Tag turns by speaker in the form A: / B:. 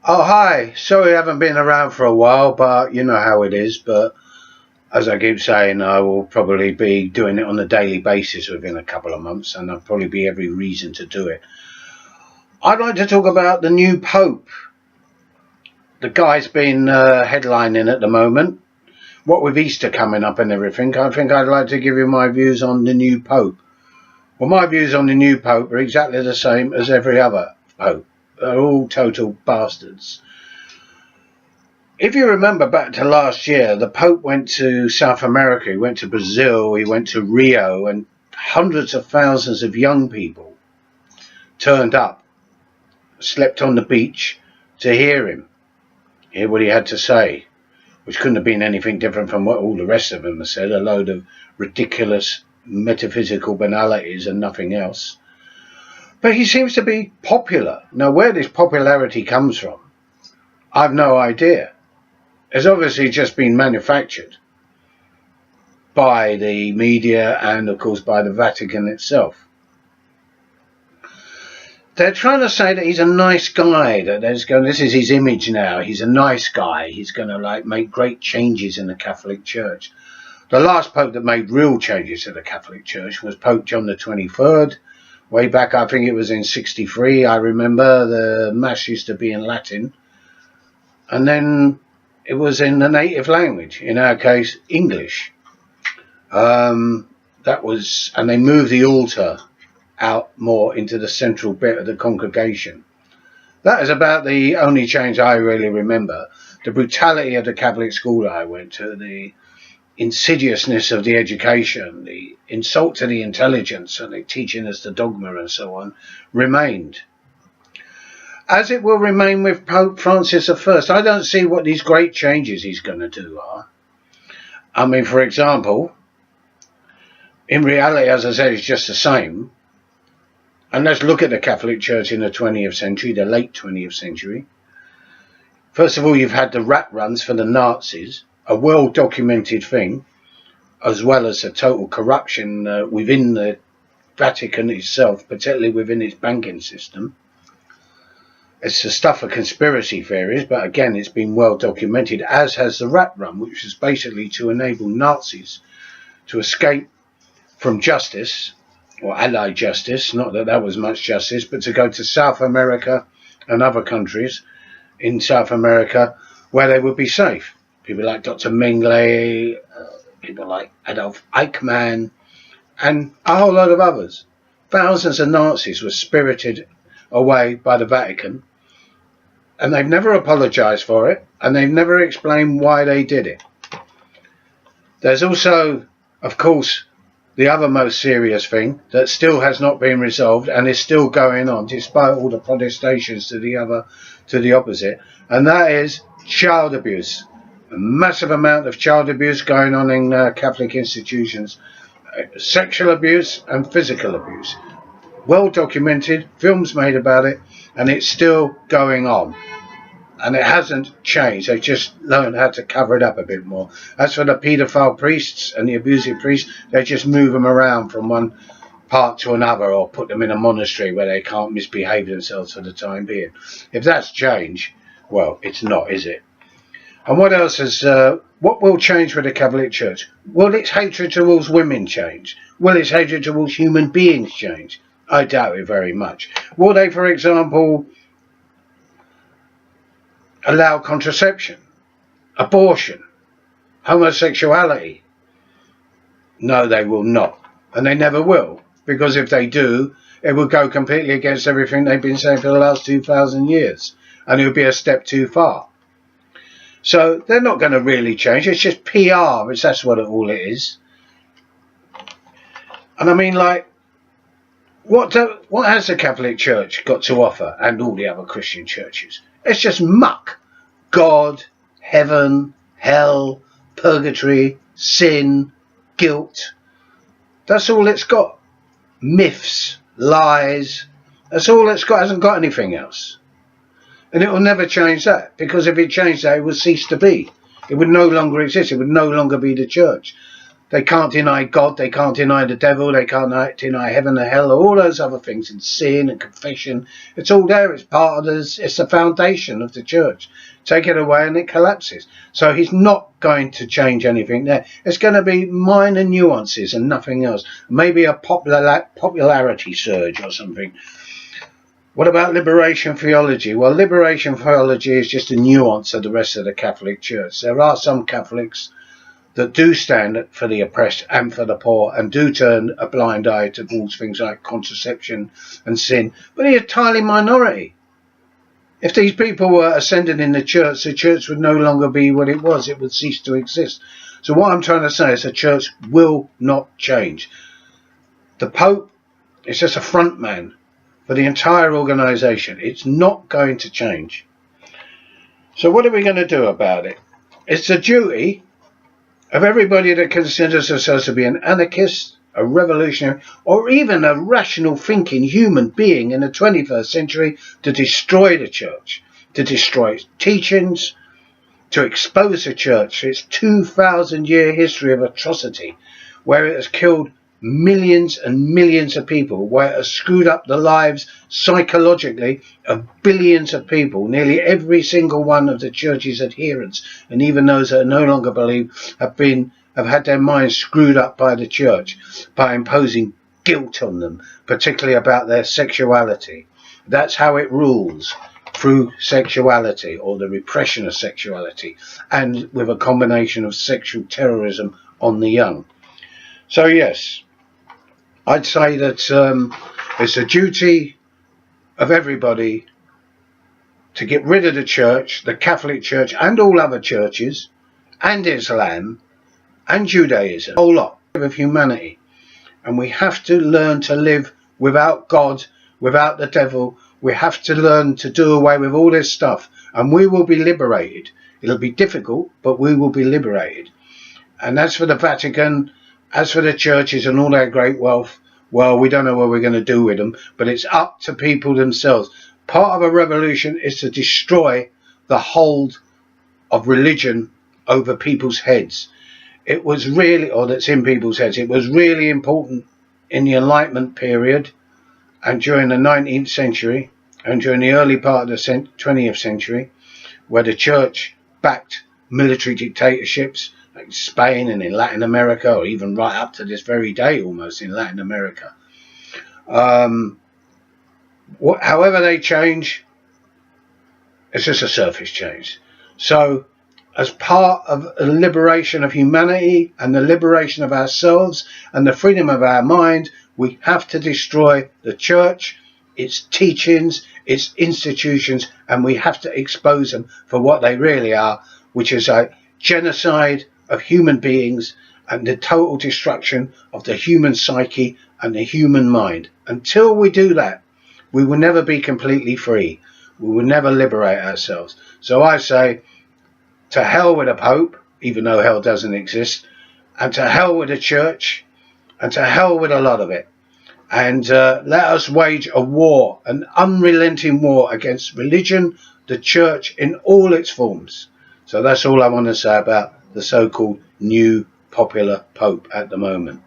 A: Oh, hi. Sorry I haven't been around for a while, but you know how it is. But as I keep saying, I will probably be doing it on a daily basis within a couple of months, and there'll probably be every reason to do it. I'd like to talk about the new Pope. The guy's been headlining at the moment. What with Easter coming up and everything, I think I'd like to give you my views on the new Pope. Well, my views on the new Pope are exactly the same as every other Pope. They're all total bastards. If you remember back to last year, the Pope went to South America, he went to Brazil, he went to Rio, and hundreds of thousands of young people turned up, slept on the beach to hear him, hear what he had to say, which couldn't have been anything different from what all the rest of them have said, a load of ridiculous metaphysical banalities and nothing else. But he seems to be popular. Now, where this popularity comes from, I've no idea. It's obviously just been manufactured by the media and, of course, by the Vatican itself. They're trying to say that he's a nice guy, that this is his image now. He's a nice guy. He's going to make great changes in the Catholic Church. The last Pope that made real changes to the Catholic Church was Pope John the 23rd. Way back, I think it was in 63. I remember the Mass used to be in Latin. And then it was in the native language, in our case, English. And they moved the altar out more into the central bit of the congregation. That is about the only change I really remember. The brutality of the Catholic school I went to, the insidiousness of the education, the insult to the intelligence, and the teaching us the dogma and so on, remained. As it will remain with Pope Francis I. I don't see what these great changes he's going to do are. I mean, for example, in reality, as I said, it's just the same. And let's look at the Catholic Church in the 20th century, the late 20th century. First of all, you've had the rat runs for the Nazis, a well-documented thing, as well as the total corruption within the Vatican itself, particularly within its banking system. It's the stuff of conspiracy theories, but again, it's been well documented, as has the rat run, which was basically to enable Nazis to escape from justice, or allied justice, not that that was much justice, but to go to South America and other countries in South America where they would be safe. People like Dr. Mengele, people like Adolf Eichmann, and a whole lot of others. Thousands of Nazis were spirited away by the Vatican, and they've never apologized for it, and they've never explained why they did it. There's also, of course, the other most serious thing that still has not been resolved and is still going on despite all the protestations to the opposite, and that is child abuse. A massive amount of child abuse going on in Catholic institutions, sexual abuse and physical abuse. Well documented, films made about it, and it's still going on. And it hasn't changed. They've just learned how to cover it up a bit more. As for the paedophile priests and the abusive priests, they just move them around from one part to another, or put them in a monastery where they can't misbehave themselves for the time being. If that's change, well, it's not, is it? And what else what will change with the Catholic Church? Will its hatred towards women change? Will its hatred towards human beings change? I doubt it very much. Will they, for example, allow contraception, abortion, homosexuality? No, they will not. And they never will. Because if they do, it will go completely against everything they've been saying for the last 2,000 years. And it would be a step too far. So they're not going to really change. It's just PR. That's what all it is. And I mean, what has the Catholic Church got to offer, and all the other Christian churches? It's just muck. God, heaven, hell, purgatory, sin, guilt. That's all it's got. Myths, lies. That's all it's got. It hasn't got anything else. And it will never change that, because if it changed that, it would cease to be. It would no longer exist. It would no longer be the church. They can't deny God, they can't deny the devil, they can't deny heaven and hell, all those other things, and sin and confession. It's all there, it's part of this, it's the foundation of the church. Take it away and it collapses. So he's not going to change anything there. It's going to be minor nuances and nothing else. Maybe a popularity surge or something. What about liberation theology? Well, liberation theology is just a nuance of the rest of the Catholic Church. There are some Catholics that do stand for the oppressed and for the poor and do turn a blind eye towards things like contraception and sin, but they're a tiny minority. If these people were ascended in the church would no longer be what it was. It would cease to exist. So what I'm trying to say is the church will not change. The Pope is just a front man for the entire organisation. It's not going to change. So what are we going to do about it? It's the duty of everybody that considers themselves to be an anarchist, a revolutionary, or even a rational thinking human being in the 21st century to destroy the church, to destroy its teachings, to expose the church for its 2,000-year history of atrocity, where it has killed millions and millions of people, where it has screwed up the lives psychologically of billions of people. Nearly every single one of the church's adherents, and even those that no longer believe, have had their minds screwed up by the church by imposing guilt on them, particularly about their sexuality. That's how it rules, through sexuality, or the repression of sexuality, and with a combination of sexual terrorism on the young. So yes, I'd say that it's a duty of everybody to get rid of the church, the Catholic Church, and all other churches, and Islam, and Judaism, a whole lot of humanity. And we have to learn to live without God, without the devil. We have to learn to do away with all this stuff, and we will be liberated. It'll be difficult, but we will be liberated. And as for the Vatican, as for the churches and all their great wealth, well, we don't know what we're going to do with them, but it's up to people themselves. Part of a revolution is to destroy the hold of religion over people's heads. It was really, or that's in people's heads, it was really important in the Enlightenment period and during the 19th century and during the early part of the 20th century, where the church backed military dictatorships like Spain and in Latin America, or even right up to this very day almost in Latin America. However they change, it's just a surface change. So as part of the liberation of humanity and the liberation of ourselves and the freedom of our mind, we have to destroy the church, its teachings, its institutions, and we have to expose them for what they really are, which is a genocide of human beings and the total destruction of the human psyche and the human mind. Until we do that, we will never be completely free. We will never liberate ourselves. So I say, to hell with a Pope, even though hell doesn't exist, and to hell with the church, and to hell with a lot of it. And let us wage a war, an unrelenting war against religion, the church in all its forms. So that's all I want to say about the so-called new popular Pope at the moment.